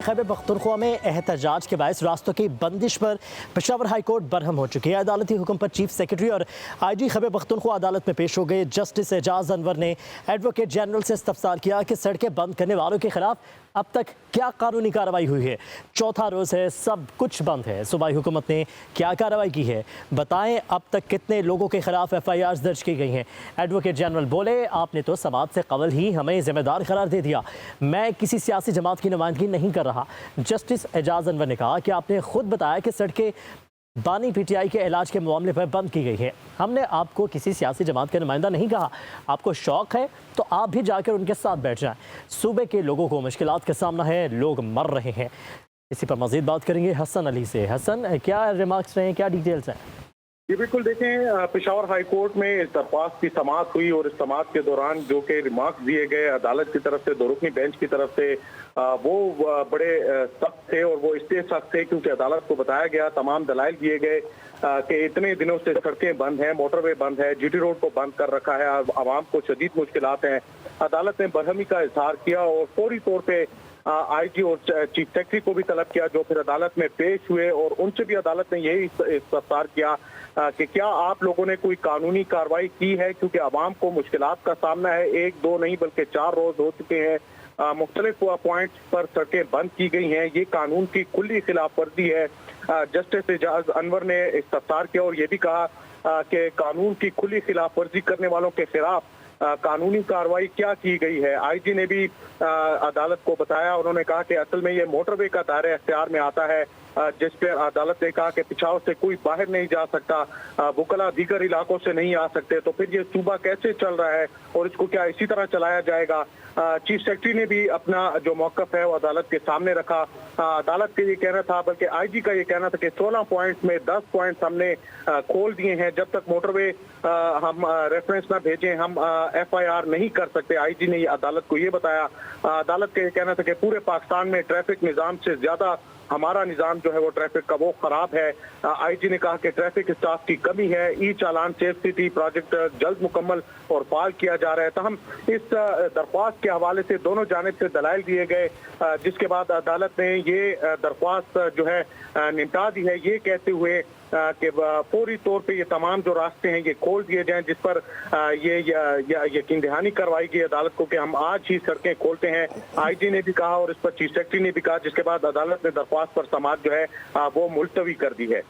खैबर पख्तूनख्वा में एहतजाज के बायस रास्तों की बंदिश पर पेशावर हाई कोर्ट बरहम हो चुकी है। अदालती हुक्म पर चीफ सेक्रेटरी और IG खैबर पख्तूनख्वा अदालत में पेश हो गए। जस्टिस एजाज अनवर ने एडवोकेट जनरल से इस्तफसार किया कि सड़कें बंद करने वालों के खिलाफ अब तक क्या कानूनी कार्रवाई हुई है। चौथा रोज़ है, सब कुछ बंद है। सूबाई हुकूमत ने क्या कार्रवाई की है, बताएं। अब तक कितने लोगों के खिलाफ FIRs दर्ज की गई हैं। एडवोकेट जनरल बोले, आपने तो समात से कबल ही हमें जिम्मेदार करार दे दिया। मैं किसी सियासी जमात की नुमाइंदगी नहीं कर रहा। जस्टिस एजाज अनवर ने कहा कि आपने खुद बताया कि सड़कें बानी PTI के इलाज के मामले पर बंद की गई है। हमने आपको किसी सियासी जमात का नुमाइंदा नहीं कहा। आपको शौक है तो आप भी जाकर उनके साथ बैठ जाएं। सूबे के लोगों को मुश्किलात का सामना है, लोग मर रहे हैं। इसी पर मजीद बात करेंगे हसन अली से। हसन, क्या रिमार्क्स रहे हैं, क्या डिटेल्स हैं? जी बिल्कुल, देखें, पेशावर हाई कोर्ट में इस दरख्वास्त की समाअत हुई और इस समाअत के दौरान जो कि रिमार्क्स दिए गए अदालत की तरफ से, दो रुकनी बेंच की तरफ से, वो बड़े सख्त थे। और वो इसलिए सख्त थे क्योंकि अदालत को बताया गया, तमाम दलाइल दिए गए कि इतने दिनों से सड़कें बंद हैं, मोटरवे बंद है, GT रोड को बंद कर रखा है, आवाम को शदीद मुश्किलात हैं। अदालत ने बरहमी का इजहार किया और फौरी तौर पर IG और चीफ सेक्रेटरी को भी तलब किया, जो फिर अदालत में पेश हुए और उनसे भी अदालत ने यही इस्तफसार किया कि क्या आप लोगों ने कोई कानूनी कार्रवाई की है, क्योंकि आवाम को मुश्किलात का सामना है। 1-2 नहीं बल्कि 4 रोज हो चुके हैं, मुख्तलिफ पॉइंट्स पर सड़कें बंद की गई हैं। ये कानून की खुली खिलाफ वर्जी है। जस्टिस एजाज अनवर ने इस्तफसार किया और ये भी कहा कि कानून की खुली खिलाफ वर्जी करने वालों के खिलाफ कानूनी कार्रवाई क्या की गई है। IG ने भी अदालत को बताया, उन्होंने कहा कि असल में ये मोटरवे का दायरे अख्तियार में आता है, जिस पर अदालत ने कहा कि पिछावर से कोई बाहर नहीं जा सकता, वकला दीगर इलाकों से नहीं आ सकते, तो फिर ये सूबा कैसे चल रहा है और इसको क्या इसी तरह चलाया जाएगा। चीफ सेक्रेटरी ने भी अपना जो मौकफ है वो अदालत के सामने रखा। अदालत का ये कहना था, बल्कि IG का ये कहना था कि 16 पॉइंट्स में 10 पॉइंट्स हमने खोल दिए हैं। जब तक मोटरवे हम रेफरेंस ना भेजें, हम FIR नहीं कर सकते। IG ने अदालत को ये बताया। अदालत का ये कहना था कि पूरे पाकिस्तान में ट्रैफिक निज़ाम से ज्यादा हमारा निज़ाम जो है वो ट्रैफिक का वो खराब है। IG ने कहा कि ट्रैफिक स्टाफ की कमी है। चालान सेफ सिटी प्रोजेक्ट जल्द मुकम्मल और फाल किया जा रहा है। तो हम इस दरख्वास्त के हवाले से दोनों जानिब से दलाइल दिए गए, जिसके बाद अदालत ने ये दरख्वास्त जो है निपटा दी है, ये कहते हुए कि फौरी तौर पे ये तमाम जो रास्ते हैं ये खोल दिए जाएं, जिस पर ये यकीन दहानी करवाई गई अदालत को कि हम आज ही सड़कें खोलते हैं। IG ने भी कहा और इस पर चीफ सेक्रेटरी ने भी कहा, जिसके बाद अदालत ने दरख्वास्त पर समाअत जो है वो मुलतवी कर दी है।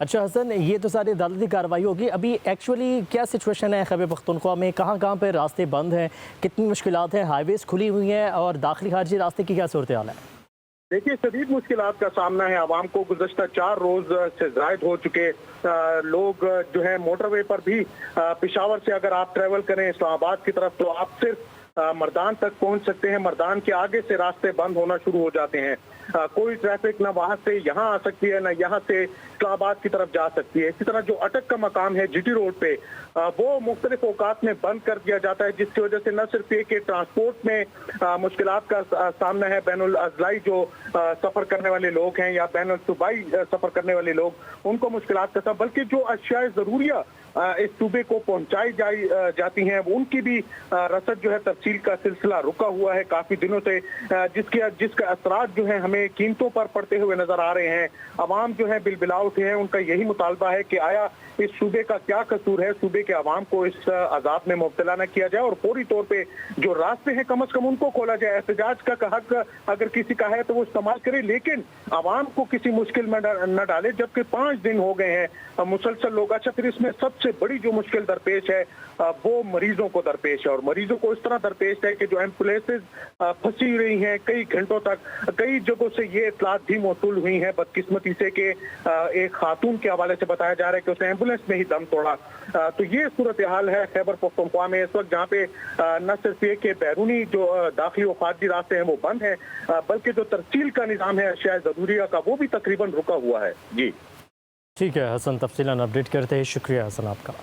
अच्छा हसन, ये तो सारी अदालती कार्रवाई होगी। अभी एक्चुअली क्या सिचुएशन है खैबर पख्तूनख्वा में? कहाँ कहाँ पे रास्ते बंद हैं, कितनी मुश्किलात हैं, हाईवेज खुली हुई हैं और दाखिली खारजी रास्ते की क्या सूरत हाल है? देखिए, शदीद मुश्किलात का सामना है आवाम को। गुज़श्ता 4 रोज से जायद हो चुके लोग जो है मोटरवे पर भी, पेशावर से अगर आप ट्रैवल करें इस्लामाबाद की तरफ तो आप सिर्फ मर्दान तक पहुंच सकते हैं। मर्दान के आगे से रास्ते बंद होना शुरू हो जाते हैं। कोई ट्रैफिक ना वहां से यहाँ आ सकती है, ना यहाँ से इस्लामाबाद की तरफ जा सकती है। इसी तरह जो अटक का मकाम है GT रोड पे, वो मुख्तलिफ औकात में बंद कर दिया जाता है, जिसकी वजह से न सिर्फ ये कि ट्रांसपोर्ट में मुश्किलात का सामना है, बैनुल अजलाई जो सफर करने वाले लोग हैं या बैनुल सूबाई सफर करने वाले लोग, उनको मुश्किलात का सामना, बल्कि जो अशिया ज़रूरिया इस सूबे को पहुंचाई जाती हैं, उनकी भी रसद जो है तफसील का सिलसिला रुका हुआ है काफी दिनों से, जिसका असरात जो है हमें कीमतों पर पड़ते हुए नजर आ रहे हैं। अवाम जो है बिलबिला उठे हैं। उनका यही मुतालबा है कि आया इस सूबे का क्या कसूर है, सूबे के अवाम को इस अजाब में मुब्तला न किया जाए और फौरी तौर पे जो रास्ते हैं कम अज कम उनको खोला जाए। एहतजाज का हक अगर किसी का है तो वो इस्तेमाल करे, लेकिन अवाम को किसी मुश्किल में न डाले। जबकि 5 दिन हो गए हैं मुसलसल लोग। अच्छा, फिर इसमें सबसे बड़ी जो मुश्किल दरपेश है वो मरीजों को दरपेश है, और मरीजों को इस तरह दरपेश है कि जो एम्बुलेंसेज फंसी रही हैं कई घंटों तक। कई जगहों से ये इत्तलात भी मौसूल हुई हैं बदकिस्मती से कि एक खातून के हवाले से बताया जा रहा है कि उसने एम्बुलेंस में ही दम तोड़ा। तो ये सूरत हाल है खैबर पख्तूनख्वा में इस वक्त, जहाँ पे न सिर्फ ये कि बैरूनी जो दाखिली और खारजी रास्ते हैं वो बंद हैं, बल्कि जो तरसील का निज़ाम है अशिया ज़रूरिया का, वो भी तकरीबन रुका हुआ है। जी ठीक है हसन, तफसीलन अपडेट करते हैं। शुक्रिया हसन आपका।